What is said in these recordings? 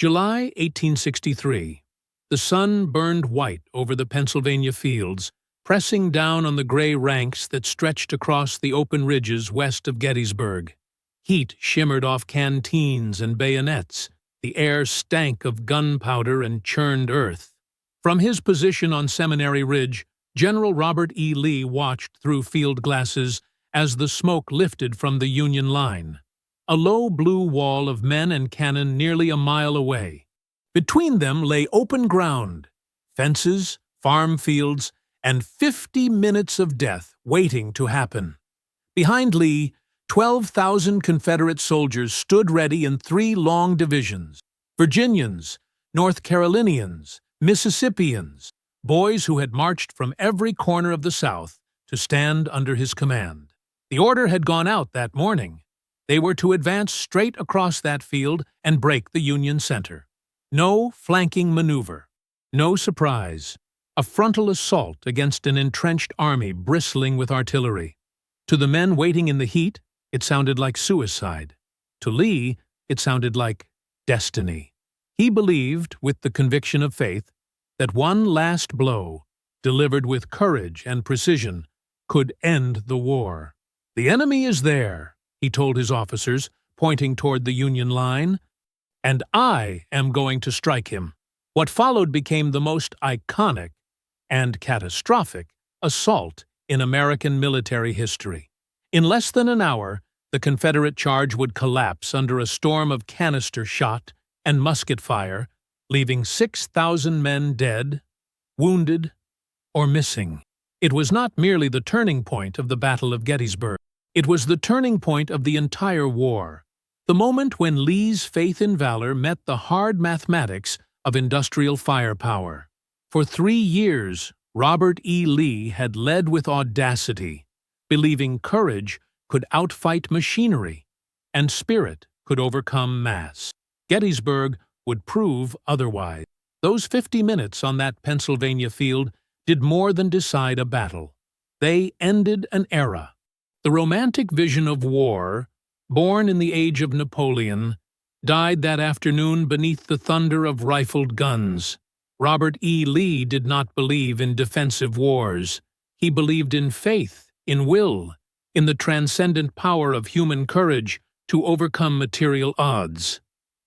July 1863. The sun burned white over the Pennsylvania fields, pressing down on the gray ranks that stretched across the open ridges west of Gettysburg. Heat shimmered off canteens and bayonets. The air stank of gunpowder and churned earth. From his position on Seminary Ridge, General Robert E. Lee watched through field glasses as the smoke lifted from the Union line. A low blue wall of men and cannon nearly a mile away. Between them lay open ground, fences, farm fields, and 50 minutes of death waiting to happen. Behind Lee, 12,000 Confederate soldiers stood ready in 3 long divisions: Virginians, North Carolinians, Mississippians, boys who had marched from every corner of the South to stand under his command. The order had gone out that morning. They were to advance straight across that field and break the Union center. No flanking maneuver. No surprise. A frontal assault against an entrenched army bristling with artillery. To the men waiting in the heat, it sounded like suicide. To Lee, it sounded like destiny. He believed, with the conviction of faith, that one last blow, delivered with courage and precision, could end the war. "The enemy is there," he told his officers, pointing toward the Union line, "and I am going to strike him." What followed became the most iconic and catastrophic assault in American military history. In less than an hour, the Confederate charge would collapse under a storm of canister shot and musket fire, leaving 6,000 men dead, wounded, or missing. It was not merely the turning point of the Battle of Gettysburg. It was the turning point of the entire war, the moment when Lee's faith in valor met the hard mathematics of industrial firepower. For 3 years, Robert E. Lee had led with audacity, believing courage could outfight machinery and spirit could overcome mass. Gettysburg would prove otherwise. Those 50 minutes on that Pennsylvania field did more than decide a battle. They ended an era. The romantic vision of war, born in the age of Napoleon, died that afternoon beneath the thunder of rifled guns. Robert E. Lee did not believe in defensive wars. He believed in faith, in will, in the transcendent power of human courage to overcome material odds.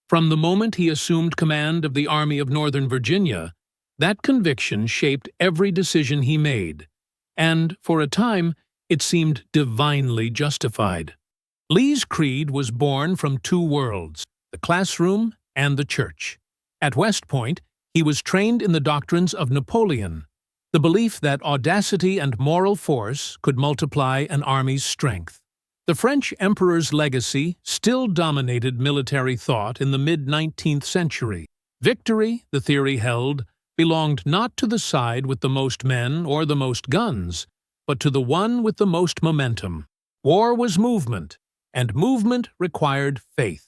From the moment he assumed command of the Army of Northern Virginia, that conviction shaped every decision he made, and, for a time, it seemed divinely justified. Lee's creed was born from 2 worlds, the classroom and the church. At West Point, he was trained in the doctrines of Napoleon, the belief that audacity and moral force could multiply an army's strength. The French emperor's legacy still dominated military thought in the mid-19th century. Victory, the theory held, belonged not to the side with the most men or the most guns, but to the one with the most momentum. War was movement, and movement required faith.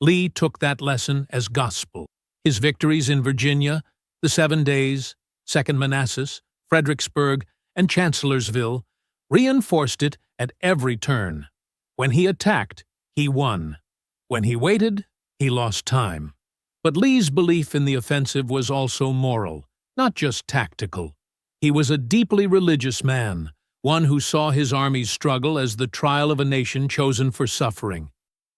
Lee took that lesson as gospel. His victories in Virginia, the 7 Days, Second Manassas, Fredericksburg, and Chancellorsville reinforced it at every turn. When he attacked, he won. When he waited, he lost time. But Lee's belief in the offensive was also moral, not just tactical. He was a deeply religious man, one who saw his army's struggle as the trial of a nation chosen for suffering.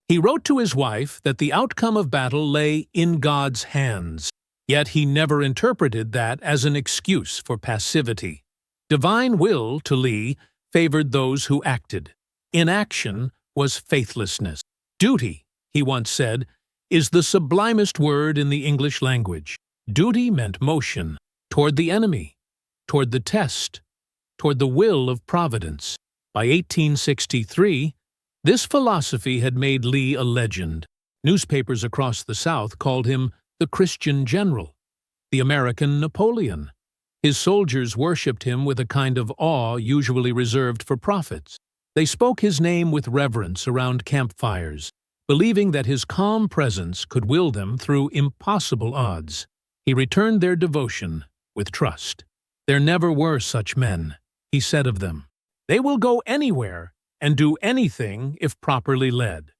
He wrote to his wife that the outcome of battle lay in God's hands, yet he never interpreted that as an excuse for passivity. Divine will, to Lee, favored those who acted. Inaction was faithlessness. Duty, he once said, is the sublimest word in the English language. Duty meant motion toward the enemy, toward the test, toward the will of Providence. By 1863, this philosophy had made Lee a legend. Newspapers across the South called him the Christian general, the American Napoleon. His soldiers worshipped him with a kind of awe usually reserved for prophets. They spoke his name with reverence around campfires, believing that his calm presence could will them through impossible odds. He returned their devotion with trust. "There never were such men," he said of them. "They will go anywhere and do anything if properly led."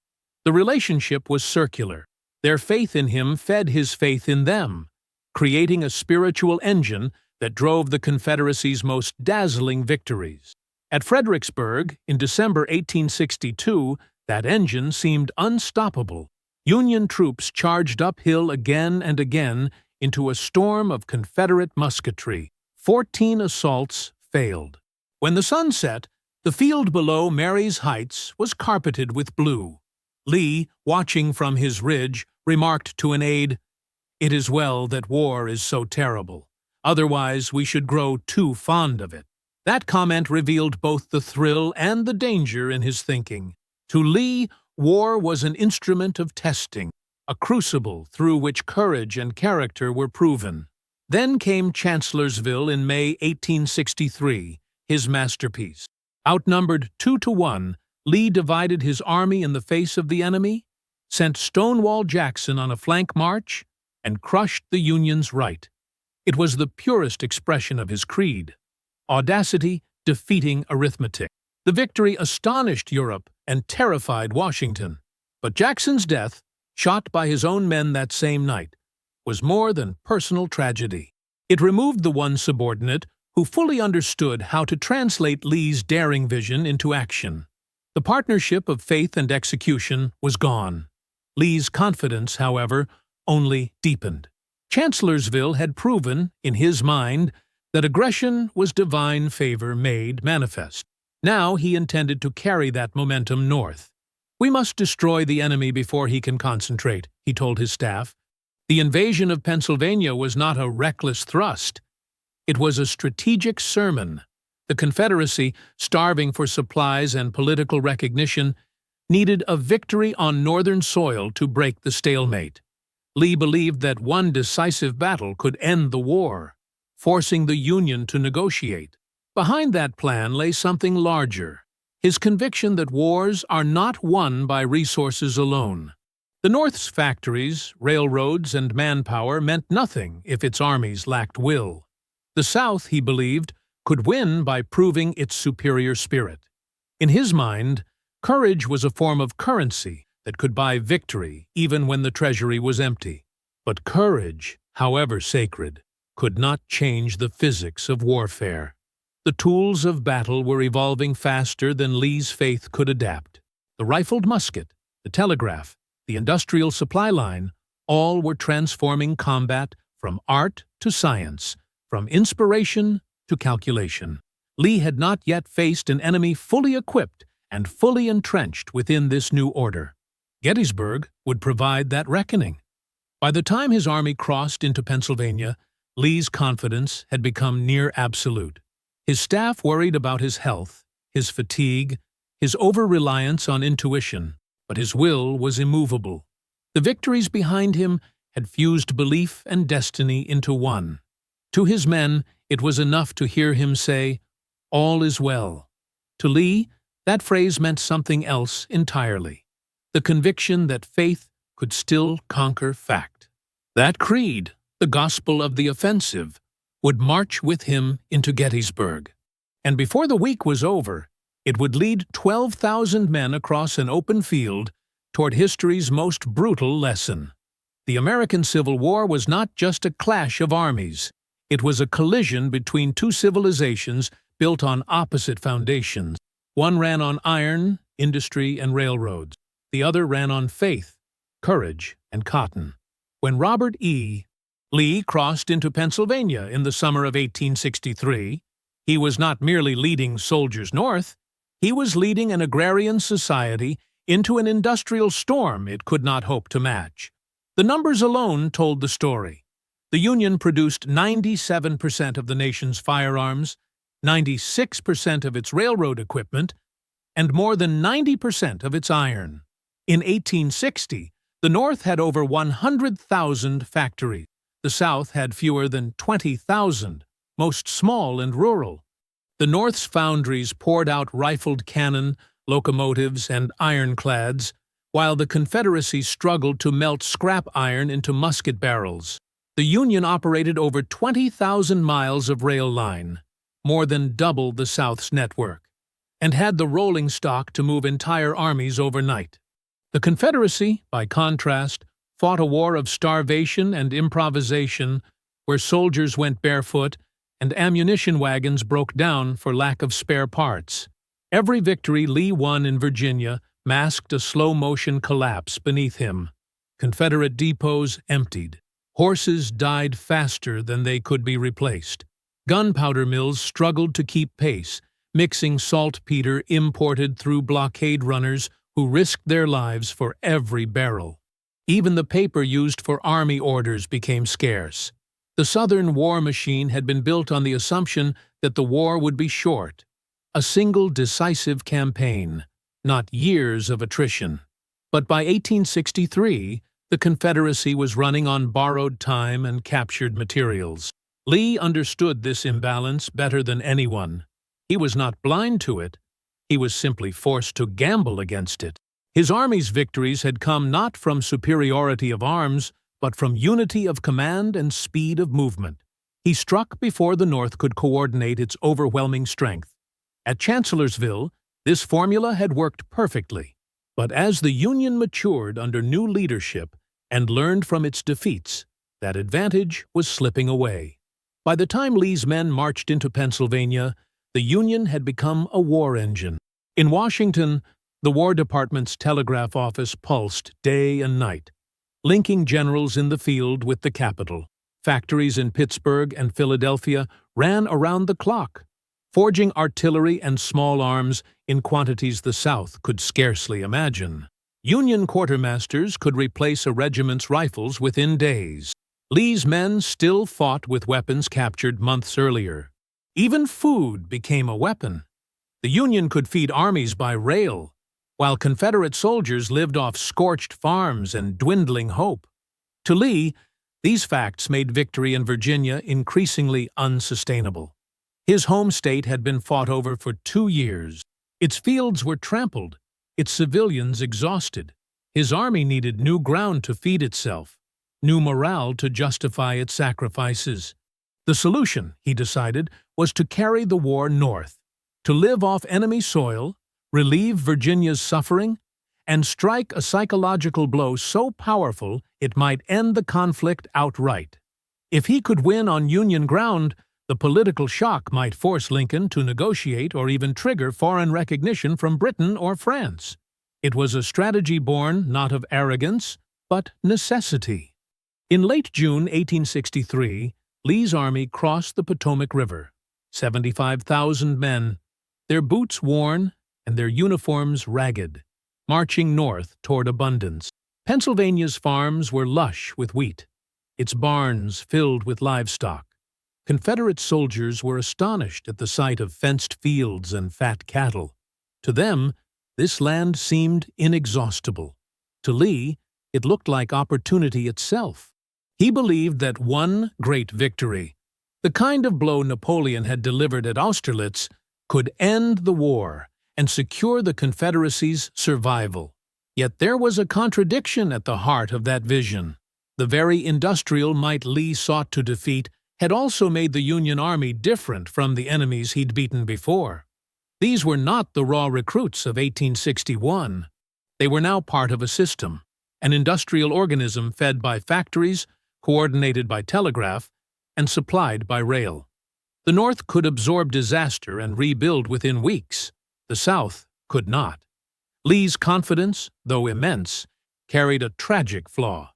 The relationship was circular. Their faith in him fed his faith in them, creating a spiritual engine that drove the Confederacy's most dazzling victories. At Fredericksburg, in December 1862, that engine seemed unstoppable. Union troops charged uphill again and again into a storm of Confederate musketry. 14 assaults failed. When the sun set, the field below Marye's Heights was carpeted with blue. Lee, watching from his ridge, remarked to an aide, "It is well that war is so terrible. Otherwise we should grow too fond of it." That comment revealed both the thrill and the danger in his thinking. To Lee, war was an instrument of testing, a crucible through which courage and character were proven. Then came Chancellorsville in May 1863, his masterpiece. Outnumbered 2-1, Lee divided his army in the face of the enemy, sent Stonewall Jackson on a flank march, and crushed the Union's right. It was the purest expression of his creed. Audacity defeating arithmetic. The victory astonished Europe and terrified Washington. But Jackson's death, shot by his own men that same night, was more than personal tragedy. It removed the one subordinate who fully understood how to translate Lee's daring vision into action. The partnership of faith and execution was gone. Lee's confidence, however, only deepened. Chancellorsville had proven, in his mind, that aggression was divine favor made manifest. Now he intended to carry that momentum north. "We must destroy the enemy before he can concentrate," he told his staff. The invasion of Pennsylvania was not a reckless thrust. It was a strategic sermon. The Confederacy, starving for supplies and political recognition, needed a victory on northern soil to break the stalemate. Lee believed that one decisive battle could end the war, forcing the Union to negotiate. Behind that plan lay something larger, his conviction that wars are not won by resources alone. The North's factories, railroads, and manpower meant nothing if its armies lacked will. The South, he believed, could win by proving its superior spirit. In his mind, courage was a form of currency that could buy victory even when the treasury was empty. But courage, however sacred, could not change the physics of warfare. The tools of battle were evolving faster than Lee's faith could adapt. The rifled musket, the telegraph, the industrial supply line, all were transforming combat from art to science, from inspiration to calculation. Lee had not yet faced an enemy fully equipped and fully entrenched within this new order. Gettysburg would provide that reckoning. By the time his army crossed into Pennsylvania, Lee's confidence had become near absolute. His staff worried about his health, his fatigue, his over-reliance on intuition, but his will was immovable. The victories behind him had fused belief and destiny into one. To his men, it was enough to hear him say, "All is well." To Lee, that phrase meant something else entirely: the conviction that faith could still conquer fact. That creed, the gospel of the offensive, would march with him into Gettysburg. And before the week was over, it would lead 12,000 men across an open field toward history's most brutal lesson. The American Civil War was not just a clash of armies. It was a collision between two civilizations built on opposite foundations. One ran on iron, industry, and railroads. The other ran on faith, courage, and cotton. When Robert E. Lee crossed into Pennsylvania in the summer of 1863, he was not merely leading soldiers north, he was leading an agrarian society into an industrial storm it could not hope to match. The numbers alone told the story. The Union produced 97% of the nation's firearms, 96% of its railroad equipment, and more than 90% of its iron. In 1860, the North had over 100,000 factories. The South had fewer than 20,000, most small and rural. The North's foundries poured out rifled cannon, locomotives, and ironclads, while the Confederacy struggled to melt scrap iron into musket barrels. The Union operated over 20,000 miles of rail line, more than double the South's network, and had the rolling stock to move entire armies overnight. The Confederacy, by contrast, fought a war of starvation and improvisation where soldiers went barefoot and ammunition wagons broke down for lack of spare parts. Every victory Lee won in Virginia masked a slow-motion collapse beneath him. Confederate depots emptied. Horses died faster than they could be replaced. Gunpowder mills struggled to keep pace, mixing saltpeter imported through blockade runners who risked their lives for every barrel. Even the paper used for army orders became scarce. The Southern war machine had been built on the assumption that the war would be short. A single decisive campaign, not years of attrition. But by 1863, the Confederacy was running on borrowed time and captured materials. Lee understood this imbalance better than anyone. He was not blind to it. He was simply forced to gamble against it. His army's victories had come not from superiority of arms, but from unity of command and speed of movement. He struck before the North could coordinate its overwhelming strength. At Chancellorsville, this formula had worked perfectly. But as the Union matured under new leadership and learned from its defeats, that advantage was slipping away. By the time Lee's men marched into Pennsylvania, the Union had become a war engine. In Washington, the War Department's telegraph office pulsed day and night, linking generals in the field with the capital. Factories in Pittsburgh and Philadelphia ran around the clock, forging artillery and small arms in quantities the South could scarcely imagine. Union quartermasters could replace a regiment's rifles within days. Lee's men still fought with weapons captured months earlier. Even food became a weapon. The Union could feed armies by rail, while Confederate soldiers lived off scorched farms and dwindling hope. To Lee, these facts made victory in Virginia increasingly unsustainable. His home state had been fought over for 2 years. Its fields were trampled, its civilians exhausted. His army needed new ground to feed itself, new morale to justify its sacrifices. The solution, he decided, was to carry the war north, to live off enemy soil, relieve Virginia's suffering, and strike a psychological blow so powerful it might end the conflict outright. If he could win on Union ground, the political shock might force Lincoln to negotiate or even trigger foreign recognition from Britain or France. It was a strategy born not of arrogance, but necessity. In late June 1863, Lee's army crossed the Potomac River, 75,000 men, their boots worn and their uniforms ragged, marching north toward abundance. Pennsylvania's farms were lush with wheat, its barns filled with livestock. Confederate soldiers were astonished at the sight of fenced fields and fat cattle. To them, this land seemed inexhaustible. To Lee, it looked like opportunity itself. He believed that one great victory, the kind of blow Napoleon had delivered at Austerlitz, could end the war and secure the Confederacy's survival. Yet there was a contradiction at the heart of that vision. The very industrial might Lee sought to defeat had also made the Union Army different from the enemies he'd beaten before. These were not the raw recruits of 1861. They were now part of a system, an industrial organism fed by factories, coordinated by telegraph, and supplied by rail. The North could absorb disaster and rebuild within weeks. The South could not. Lee's confidence, though immense, carried a tragic flaw.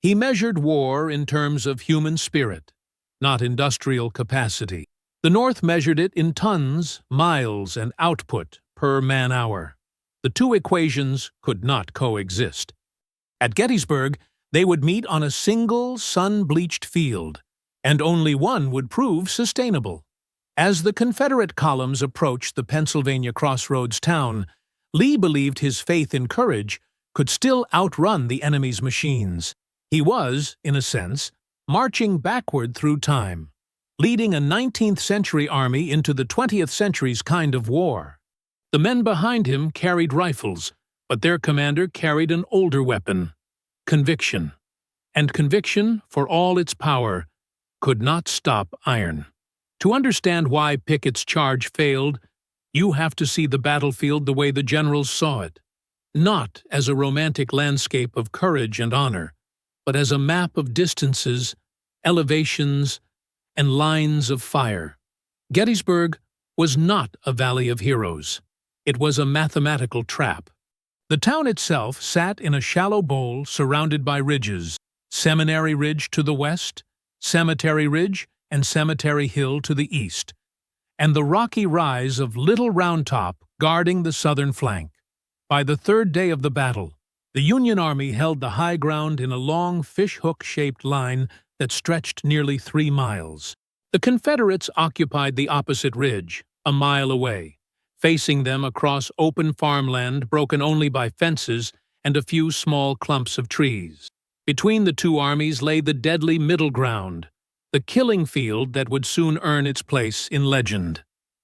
He measured war in terms of human spirit, not industrial capacity. The North measured it in tons, miles, and output per man-hour. The two equations could not coexist. At Gettysburg, they would meet on a single sun-bleached field, and only one would prove sustainable. As the Confederate columns approached the Pennsylvania crossroads town, Lee believed his faith in courage could still outrun the enemy's machines. He was, in a sense, marching backward through time, leading a 19th-century army into the 20th century's kind of war. The men behind him carried rifles, but their commander carried an older weapon, conviction. And conviction, for all its power, could not stop iron. To understand why Pickett's charge failed, you have to see the battlefield the way the generals saw it, not as a romantic landscape of courage and honor, but as a map of distances, elevations, and lines of fire. Gettysburg was not a valley of heroes. It was a mathematical trap. The town itself sat in a shallow bowl surrounded by ridges, Seminary Ridge to the west, Cemetery Ridge and Cemetery Hill to the east, and the rocky rise of Little Round Top guarding the southern flank. By the third day of the battle, the Union Army held the high ground in a long fishhook-shaped line that stretched nearly 3 miles. The Confederates occupied the opposite ridge, a mile away, facing them across open farmland broken only by fences and a few small clumps of trees. Between the two armies lay the deadly middle ground, the killing field that would soon earn its place in legend.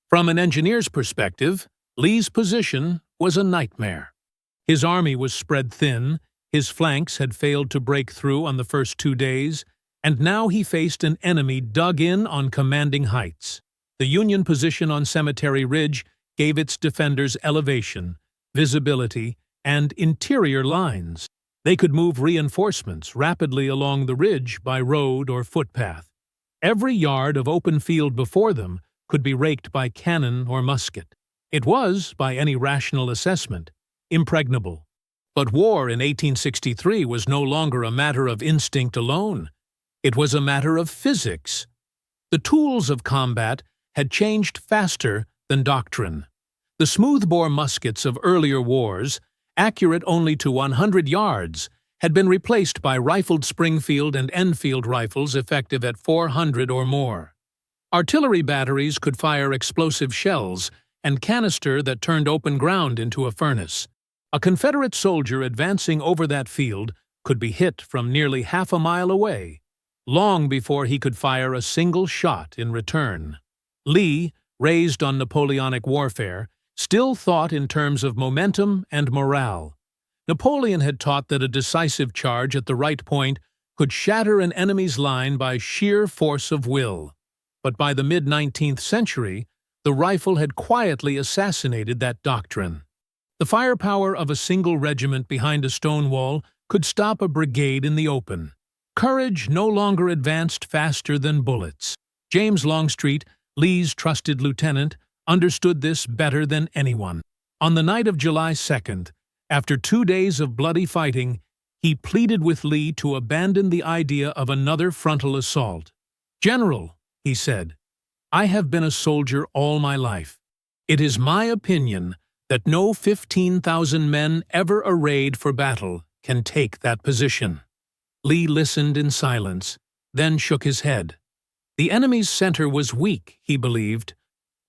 From an engineer's perspective, Lee's position was a nightmare. His army was spread thin, his flanks had failed to break through on the first 2 days, and now he faced an enemy dug in on commanding heights. The Union position on Cemetery Ridge gave its defenders elevation, visibility, and interior lines. They could move reinforcements rapidly along the ridge by road or footpath. Every yard of open field before them could be raked by cannon or musket. It was, by any rational assessment, impregnable. But war in 1863 was no longer a matter of instinct alone. It was a matter of physics. The tools of combat had changed faster than doctrine. The smoothbore muskets of earlier wars, accurate only to 100 yards, had been replaced by rifled Springfield and Enfield rifles effective at 400 or more. Artillery batteries could fire explosive shells and canister that turned open ground into a furnace. A Confederate soldier advancing over that field could be hit from nearly half a mile away, long before he could fire a single shot in return. Lee, raised on Napoleonic warfare, still thought in terms of momentum and morale. Napoleon had taught that a decisive charge at the right point could shatter an enemy's line by sheer force of will. But by the mid-19th century, the rifle had quietly assassinated that doctrine. The firepower of a single regiment behind a stone wall could stop a brigade in the open. Courage no longer advanced faster than bullets. James Longstreet, Lee's trusted lieutenant, understood this better than anyone. On the night of July 2nd, after 2 days of bloody fighting, he pleaded with Lee to abandon the idea of another frontal assault. "General," he said, "I have been a soldier all my life. It is my opinion that no 15,000 men ever arrayed for battle can take that position." Lee listened in silence, then shook his head. The enemy's center was weak, he believed,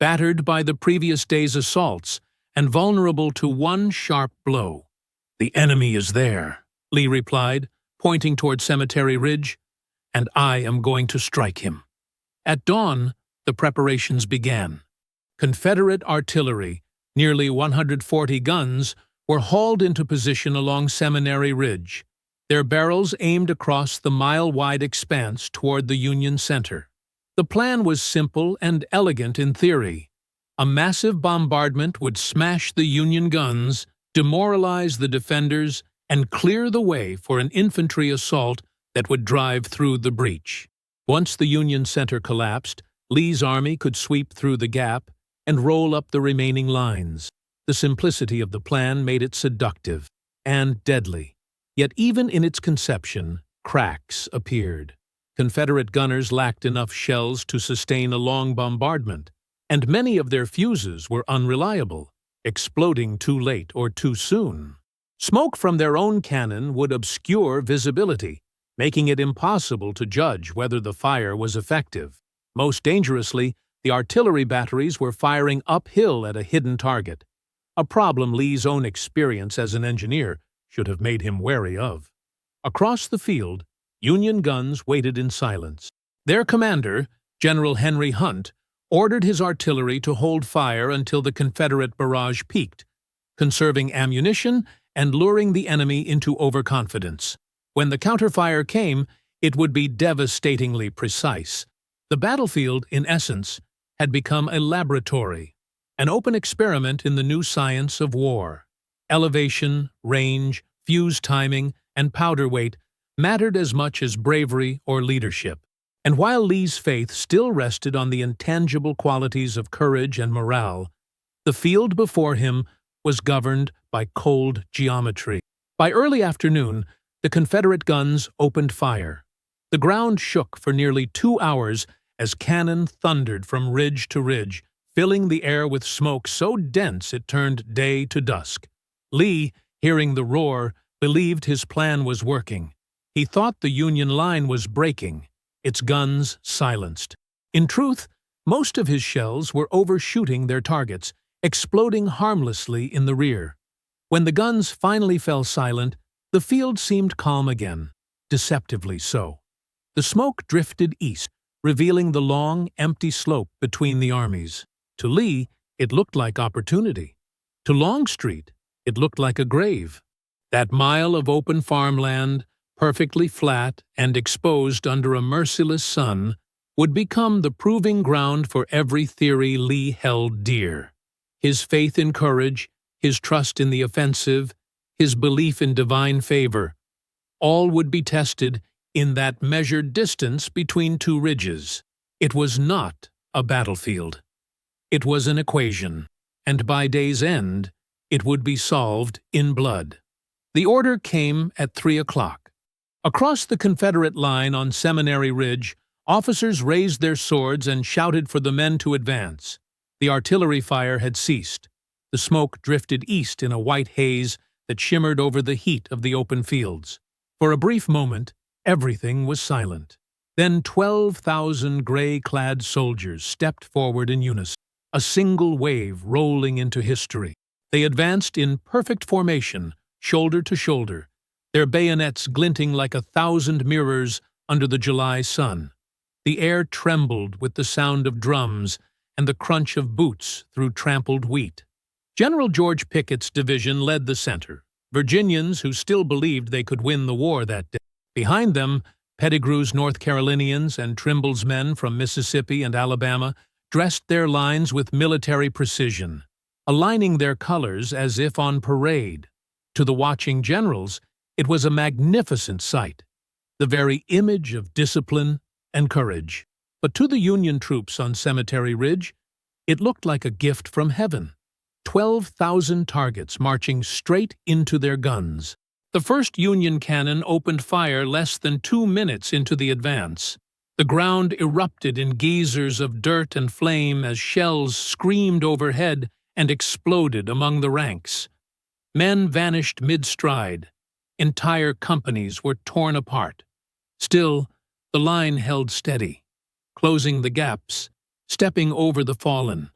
battered by the previous day's assaults and vulnerable to one sharp blow. "The enemy is there," Lee replied, pointing toward Cemetery Ridge, "and I am going to strike him." At dawn, the preparations began. Confederate artillery, nearly 140 guns, were hauled into position along Seminary Ridge, their barrels aimed across the mile-wide expanse toward the Union center. The plan was simple and elegant in theory. A massive bombardment would smash the Union guns, demoralize the defenders, and clear the way for an infantry assault that would drive through the breach. Once the Union center collapsed, Lee's army could sweep through the gap and roll up the remaining lines. The simplicity of the plan made it seductive and deadly. Yet even in its conception, cracks appeared. Confederate gunners lacked enough shells to sustain a long bombardment, and many of their fuses were unreliable, exploding too late or too soon. Smoke from their own cannon would obscure visibility, making it impossible to judge whether the fire was effective. Most dangerously, the artillery batteries were firing uphill at a hidden target, a problem Lee's own experience as an engineer should have made him wary of. Across the field, Union guns waited in silence. Their commander, General Henry Hunt, ordered his artillery to hold fire until the Confederate barrage peaked, conserving ammunition and luring the enemy into overconfidence. When the counterfire came, it would be devastatingly precise. The battlefield, in essence, had become a laboratory, an open experiment in the new science of war. Elevation, range, fuse timing, and powder weight mattered as much as bravery or leadership. And while Lee's faith still rested on the intangible qualities of courage and morale, the field before him was governed by cold geometry. By early afternoon, the Confederate guns opened fire. The ground shook for nearly 2 hours as cannon thundered from ridge to ridge, filling the air with smoke so dense it turned day to dusk. Lee, hearing the roar, believed his plan was working. He thought the Union line was breaking, its guns silenced. In truth, most of his shells were overshooting their targets, exploding harmlessly in the rear. When the guns finally fell silent, the field seemed calm again, deceptively so. The smoke drifted east, revealing the long, empty slope between the armies. To Lee, it looked like opportunity. To Longstreet, it looked like a grave. That mile of open farmland, perfectly flat and exposed under a merciless sun, would become the proving ground for every theory Lee held dear. His faith in courage, his trust in the offensive, his belief in divine favor, all would be tested in that measured distance between two ridges. It was not a battlefield. It was an equation, and by day's end, it would be solved in blood. The order came at 3 o'clock. Across the Confederate line on Seminary Ridge, officers raised their swords and shouted for the men to advance. The artillery fire had ceased. The smoke drifted east in a white haze that shimmered over the heat of the open fields. For a brief moment, everything was silent. Then 12,000 gray-clad soldiers stepped forward in unison, a single wave rolling into history. They advanced in perfect formation, shoulder to shoulder, their bayonets glinting like 1,000 mirrors under the July sun. The air trembled with the sound of drums and the crunch of boots through trampled wheat. General George Pickett's division led the center, Virginians who still believed they could win the war that day. Behind them, Pettigrew's North Carolinians and Trimble's men from Mississippi and Alabama dressed their lines with military precision, aligning their colors as if on parade. To the watching generals, it was a magnificent sight, the very image of discipline and courage. But to the Union troops on Cemetery Ridge, it looked like a gift from heaven. 12,000 targets marching straight into their guns. The first Union cannon opened fire less than 2 minutes into the advance. The ground erupted in geysers of dirt and flame as shells screamed overhead and exploded among the ranks. Men vanished mid-stride. Entire companies were torn apart. Still, the line held steady, closing the gaps, stepping over the fallen,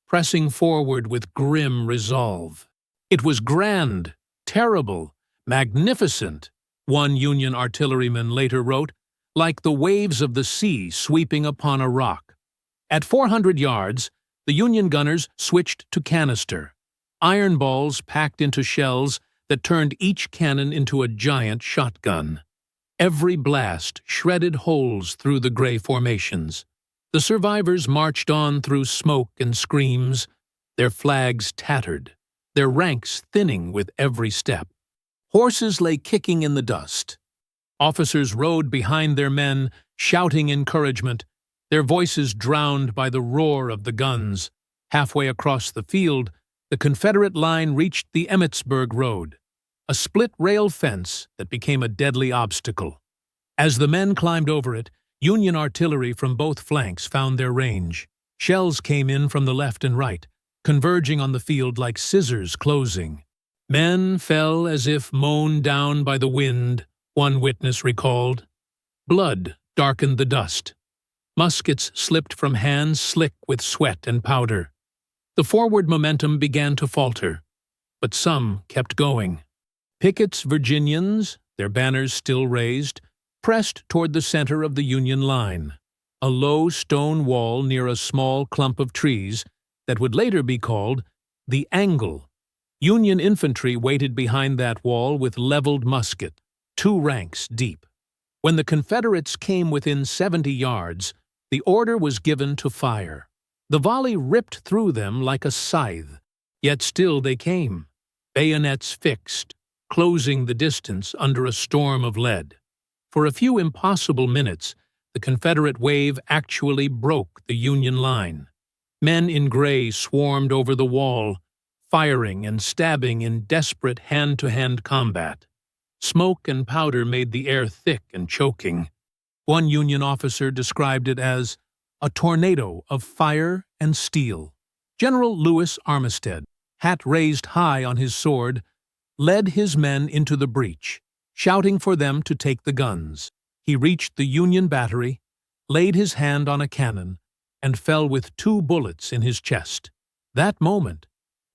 pressing forward with grim resolve. It was grand, terrible, magnificent, one Union artilleryman later wrote, like the waves of the sea sweeping upon a rock. At 400 yards, the Union gunners switched to canister, iron balls packed into shells that turned each cannon into a giant shotgun. Every blast shredded holes through the gray formations. The survivors marched on through smoke and screams, their flags tattered, their ranks thinning with every step. Horses lay kicking in the dust. Officers rode behind their men, shouting encouragement, their voices drowned by the roar of the guns. Halfway across the field, the Confederate line reached the Emmitsburg Road, a split rail fence that became a deadly obstacle. As the men climbed over it, Union artillery from both flanks found their range. Shells came in from the left and right, converging on the field like scissors closing. Men fell as if mown down by the wind, one witness recalled. Blood darkened the dust. Muskets slipped from hands slick with sweat and powder. The forward momentum began to falter, but some kept going. Pickett's Virginians, their banners still raised, pressed toward the center of the Union line, a low stone wall near a small clump of trees that would later be called the Angle. Union infantry waited behind that wall with leveled musket, 2 ranks deep. When the Confederates came within 70 yards, the order was given to fire. The volley ripped through them like a scythe, yet still they came, bayonets fixed, closing the distance under a storm of lead. For a few impossible minutes, the Confederate wave actually broke the Union line. Men in gray swarmed over the wall, firing and stabbing in desperate hand-to-hand combat. Smoke and powder made the air thick and choking. One Union officer described it as a tornado of fire and steel. General Lewis Armistead, hat raised high on his sword, led his men into the breach, shouting for them to take the guns. He reached the Union battery, laid his hand on a cannon, and fell with 2 bullets in his chest. That moment,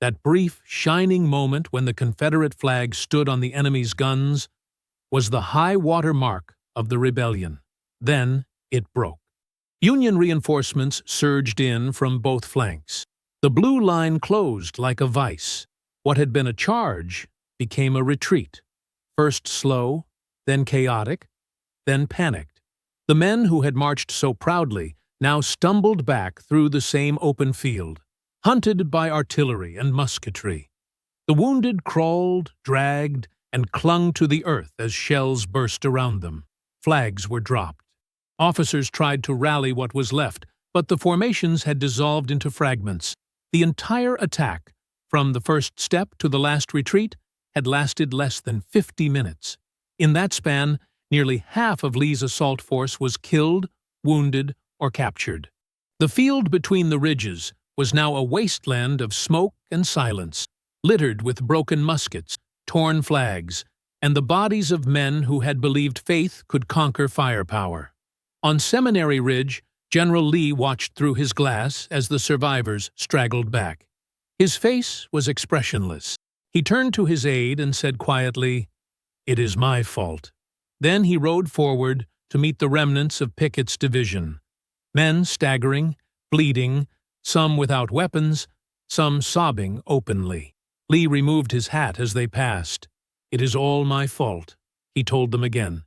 that brief, shining moment when the Confederate flag stood on the enemy's guns, was the high water mark of the rebellion. Then it broke. Union reinforcements surged in from both flanks. The blue line closed like a vice. What had been a charge became a retreat. First slow, then chaotic, then panicked. The men who had marched so proudly now stumbled back through the same open field, hunted by artillery and musketry. The wounded crawled, dragged, and clung to the earth as shells burst around them. Flags were dropped. Officers tried to rally what was left, but the formations had dissolved into fragments. The entire attack, from the first step to the last retreat, had lasted less than 50 minutes. In that span, nearly half of Lee's assault force was killed, wounded, or captured. The field between the ridges was now a wasteland of smoke and silence, littered with broken muskets, torn flags, and the bodies of men who had believed faith could conquer firepower. On Seminary Ridge, General Lee watched through his glass as the survivors straggled back. His face was expressionless. He turned to his aide and said quietly, "It is my fault." Then he rode forward to meet the remnants of Pickett's division. Men staggering, bleeding, some without weapons, some sobbing openly. Lee removed his hat as they passed. "It is all my fault," he told them again.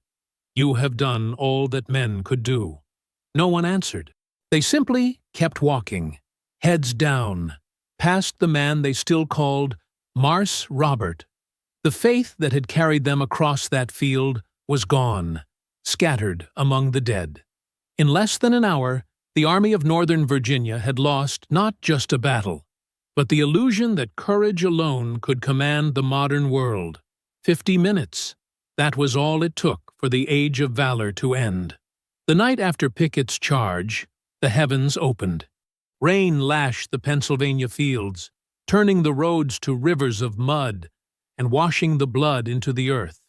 "You have done all that men could do." No one answered. They simply kept walking, heads down, past the man they still called Marse Robert. The faith that had carried them across that field was gone, scattered among the dead. In less than an hour, the Army of Northern Virginia had lost not just a battle, but the illusion that courage alone could command the modern world. 50 minutes. That was all it took for the age of valor to end. The night after Pickett's charge, the heavens opened. Rain lashed the Pennsylvania fields, turning the roads to rivers of mud and washing the blood into the earth.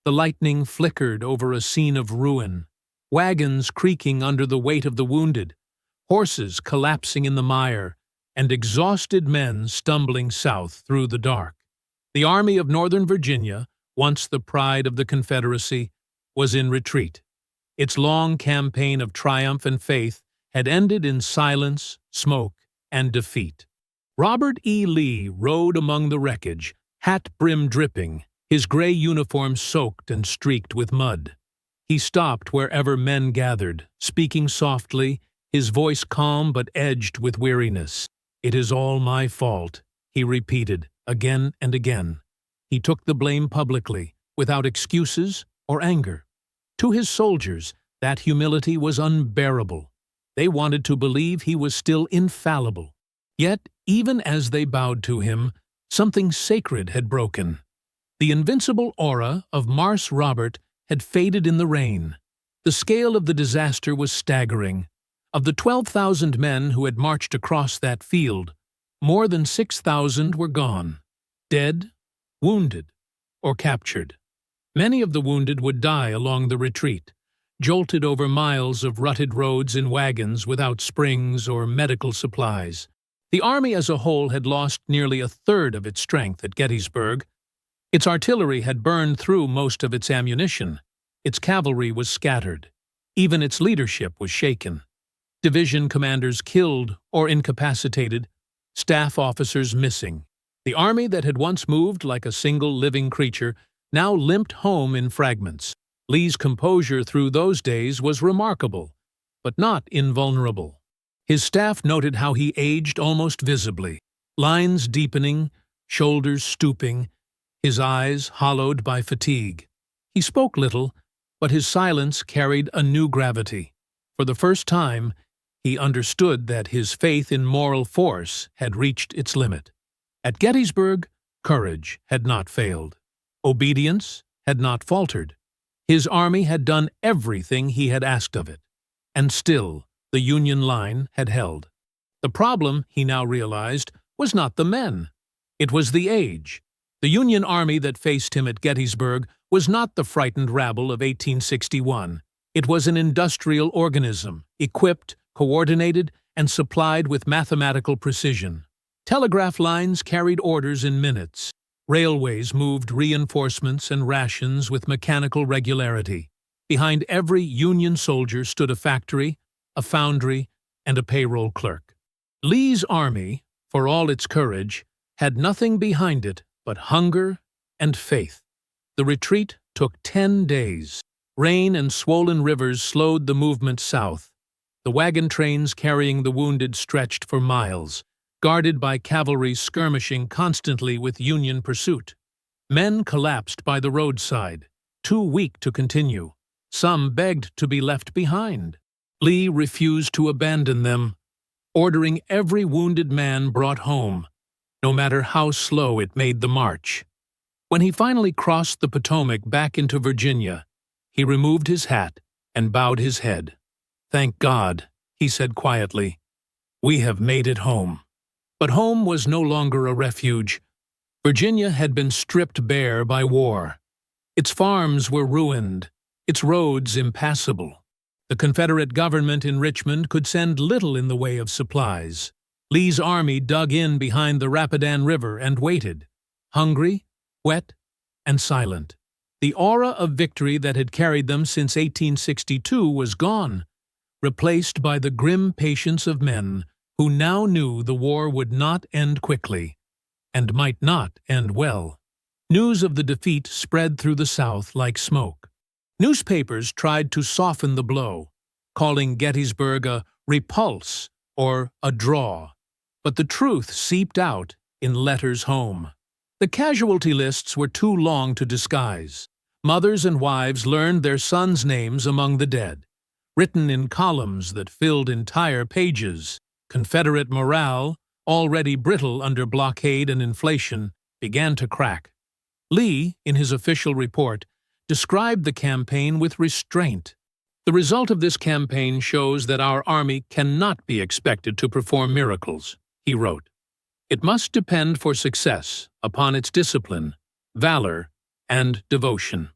The lightning flickered over a scene of ruin, wagons creaking under the weight of the wounded, horses collapsing in the mire, and exhausted men stumbling south through the dark. The Army of Northern Virginia, once the pride of the Confederacy, was in retreat. Its long campaign of triumph and faith had ended in silence, smoke, and defeat. Robert E. Lee rode among the wreckage, hat-brim dripping, his gray uniform soaked and streaked with mud. He stopped wherever men gathered, speaking softly, his voice calm but edged with weariness. "It is all my fault," he repeated, again and again. He took the blame publicly, without excuses or anger. To his soldiers, that humility was unbearable. They wanted to believe he was still infallible. Yet, even as they bowed to him, something sacred had broken. The invincible aura of Marse Robert had faded in the rain. The scale of the disaster was staggering. Of the 12,000 men who had marched across that field, more than 6,000 were gone, dead, wounded, or captured. Many of the wounded would die along the retreat, jolted over miles of rutted roads in wagons without springs or medical supplies. The army as a whole had lost nearly a third of its strength at Gettysburg. Its artillery had burned through most of its ammunition. Its cavalry was scattered. Even its leadership was shaken. Division commanders killed or incapacitated, staff officers missing. The army that had once moved like a single living creature now limped home in fragments. Lee's composure through those days was remarkable, but not invulnerable. His staff noted how he aged almost visibly, lines deepening, shoulders stooping, his eyes hollowed by fatigue. He spoke little, But his silence carried a new gravity. For the first time, he understood that his faith in moral force had reached its limit. At Gettysburg, courage had not failed. Obedience had not faltered. His army had done everything he had asked of it. And still, the Union line had held. The problem, he now realized, was not the men. It was the age. The Union army that faced him at Gettysburg was not the frightened rabble of 1861. It was an industrial organism, equipped, coordinated, and supplied with mathematical precision. Telegraph lines carried orders in minutes. Railways moved reinforcements and rations with mechanical regularity. Behind every Union soldier stood a factory, a foundry, and a payroll clerk. Lee's army, for all its courage, had nothing behind it but hunger and faith. The retreat took 10 days. Rain and swollen rivers slowed the movement south. The wagon trains carrying the wounded stretched for miles, guarded by cavalry skirmishing constantly with Union pursuit. Men collapsed by the roadside, too weak to continue. Some begged to be left behind. Lee refused to abandon them, ordering every wounded man brought home, no matter how slow it made the march. When he finally crossed the Potomac back into Virginia, he removed his hat and bowed his head. "Thank God," he said quietly, "we have made it home." But home was no longer a refuge. Virginia had been stripped bare by war. Its farms were ruined, its roads impassable. The Confederate government in Richmond could send little in the way of supplies. Lee's army dug in behind the Rapidan River and waited, hungry, wet, and silent. The aura of victory that had carried them since 1862 was gone, replaced by the grim patience of men who now knew the war would not end quickly, and might not end well. News of the defeat spread through the South like smoke. Newspapers tried to soften the blow, calling Gettysburg a repulse or a draw, but the truth seeped out in letters home. The casualty lists were too long to disguise. Mothers and wives learned their sons' names among the dead, written in columns that filled entire pages. Confederate morale, already brittle under blockade and inflation, began to crack. Lee, in his official report, described the campaign with restraint. The result of this campaign shows that our army cannot be expected to perform miracles, he wrote. It must depend for success upon its discipline, valor, and devotion.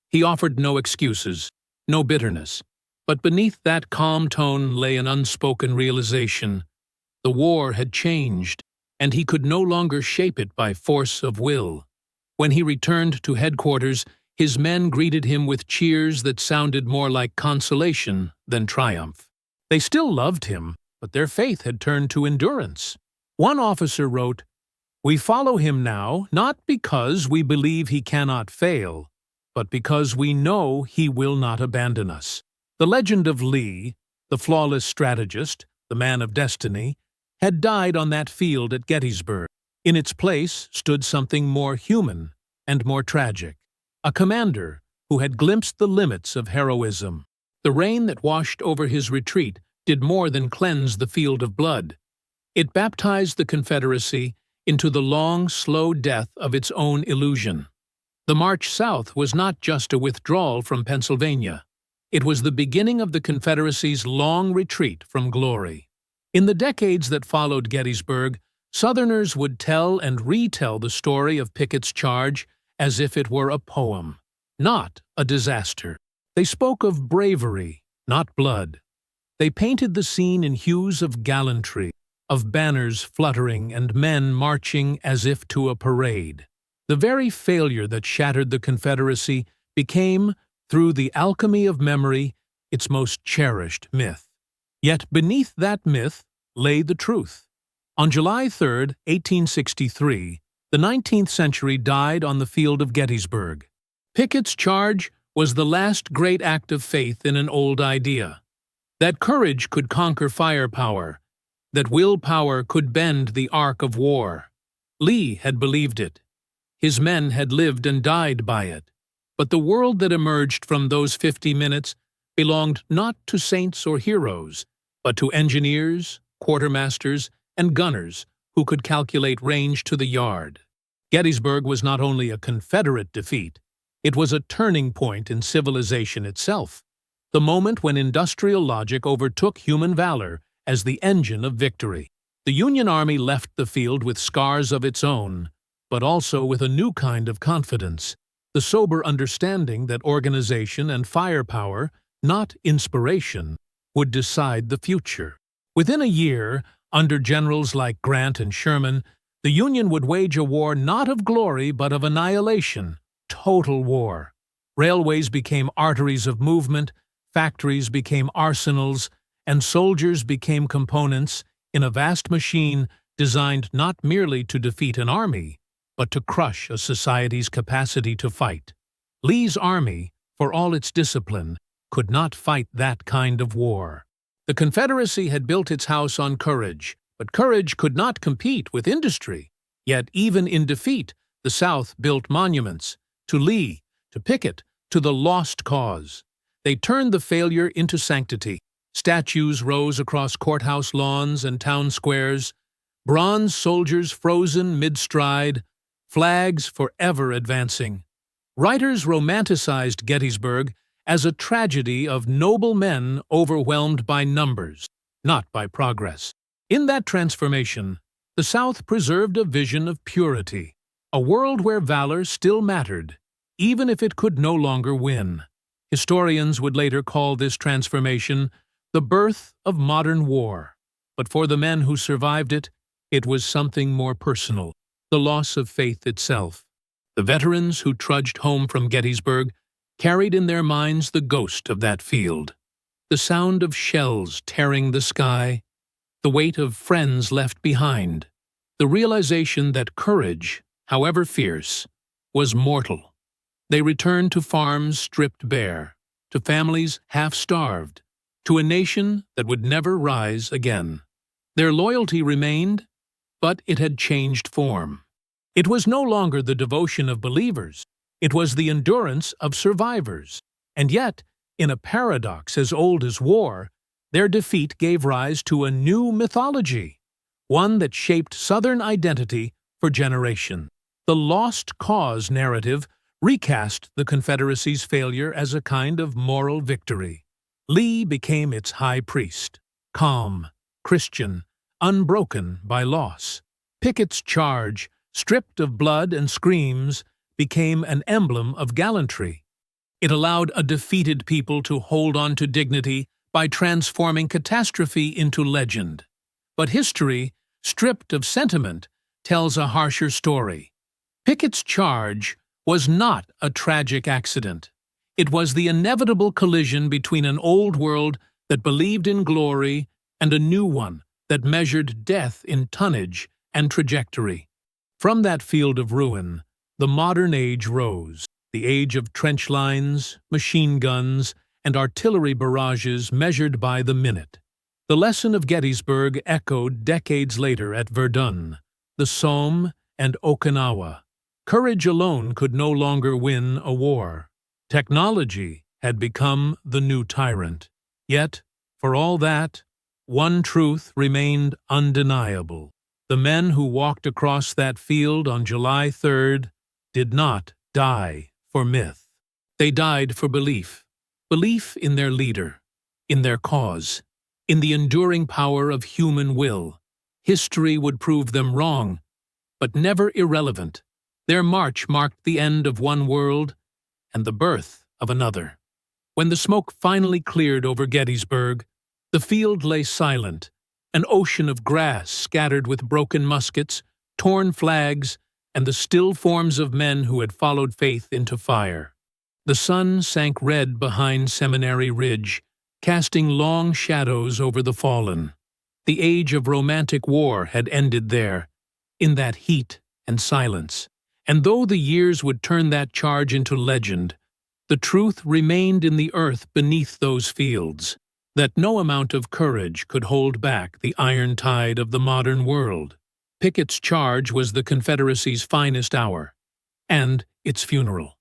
He offered no excuses, no bitterness, but beneath that calm tone lay an unspoken realization. The war had changed, and he could no longer shape it by force of will. When he returned to headquarters, his men greeted him with cheers that sounded more like consolation than triumph. They still loved him, but their faith had turned to endurance. One officer wrote, "We follow him now not because we believe he cannot fail, but because we know he will not abandon us." The legend of Lee, the flawless strategist, the man of destiny, had died on that field at Gettysburg. In its place stood something more human and more tragic. A commander who had glimpsed the limits of heroism. The rain that washed over his retreat did more than cleanse the field of blood. It baptized the Confederacy into the long, slow death of its own illusion. The march south was not just a withdrawal from Pennsylvania. It was the beginning of the Confederacy's long retreat from glory. In the decades that followed Gettysburg, Southerners would tell and retell the story of Pickett's charge as if it were a poem, not a disaster. They spoke of bravery, not blood. They painted the scene in hues of gallantry, of banners fluttering and men marching as if to a parade. The very failure that shattered the Confederacy became, through the alchemy of memory, its most cherished myth. Yet beneath that myth lay the truth. On July 3, 1863, the 19th century died on the field of Gettysburg. Pickett's charge was the last great act of faith in an old idea. That courage could conquer firepower, that willpower could bend the arc of war. Lee had believed it. His men had lived and died by it. But the world that emerged from those 50 minutes belonged not to saints or heroes, but to engineers, quartermasters, and gunners who could calculate range to the yard. Gettysburg was not only a Confederate defeat, it was a turning point in civilization itself, the moment when industrial logic overtook human valor as the engine of victory. The Union Army left the field with scars of its own, but also with a new kind of confidence, the sober understanding that organization and firepower, not inspiration, would decide the future. Within a year, under generals like Grant and Sherman, the Union would wage a war not of glory but of annihilation, total war. Railways became arteries of movement, factories became arsenals, and soldiers became components in a vast machine designed not merely to defeat an army, but to crush a society's capacity to fight. Lee's army, for all its discipline, could not fight that kind of war. The Confederacy had built its house on courage, but courage could not compete with industry. Yet even in defeat, the South built monuments to Lee, to Pickett, to the lost cause. They turned the failure into sanctity. Statues rose across courthouse lawns and town squares, bronze soldiers frozen mid-stride, flags forever advancing. Writers romanticized Gettysburg as a tragedy of noble men overwhelmed by numbers, not by progress. In that transformation, the South preserved a vision of purity, a world where valor still mattered, even if it could no longer win. Historians would later call this transformation the birth of modern war. But for the men who survived it, it was something more personal, the loss of faith itself. The veterans who trudged home from Gettysburg carried in their minds the ghost of that field, the sound of shells tearing the sky, the weight of friends left behind, the realization that courage, however fierce, was mortal. They returned to farms stripped bare, to families half-starved, to a nation that would never rise again. Their loyalty remained, but it had changed form. It was no longer the devotion of believers, it was the endurance of survivors. And yet, in a paradox as old as war, their defeat gave rise to a new mythology, one that shaped Southern identity for generations. The lost cause narrative recast the Confederacy's failure as a kind of moral victory. Lee became its high priest, calm, Christian, unbroken by loss. Pickett's charge, stripped of blood and screams, became an emblem of gallantry. It allowed a defeated people to hold on to dignity by transforming catastrophe into legend. But history, stripped of sentiment, tells a harsher story. Pickett's charge was not a tragic accident. It was the inevitable collision between an old world that believed in glory and a new one that measured death in tonnage and trajectory. From that field of ruin, the modern age rose, the age of trench lines, machine guns, and artillery barrages measured by the minute. The lesson of Gettysburg echoed decades later at Verdun, the Somme, and Okinawa. Courage alone could no longer win a war. Technology had become the new tyrant. Yet, for all that, one truth remained undeniable. The men who walked across that field on July 3rd did not die for myth. They died for belief. Belief in their leader, in their cause, in the enduring power of human will. History would prove them wrong, but never irrelevant. Their march marked the end of one world and the birth of another. When the smoke finally cleared over Gettysburg, the field lay silent, an ocean of grass scattered with broken muskets, torn flags, and the still forms of men who had followed faith into fire. The sun sank red behind Seminary Ridge, casting long shadows over the fallen. The age of romantic war had ended there, in that heat and silence. And though the years would turn that charge into legend, the truth remained in the earth beneath those fields, that no amount of courage could hold back the iron tide of the modern world. Pickett's charge was the Confederacy's finest hour, and its funeral.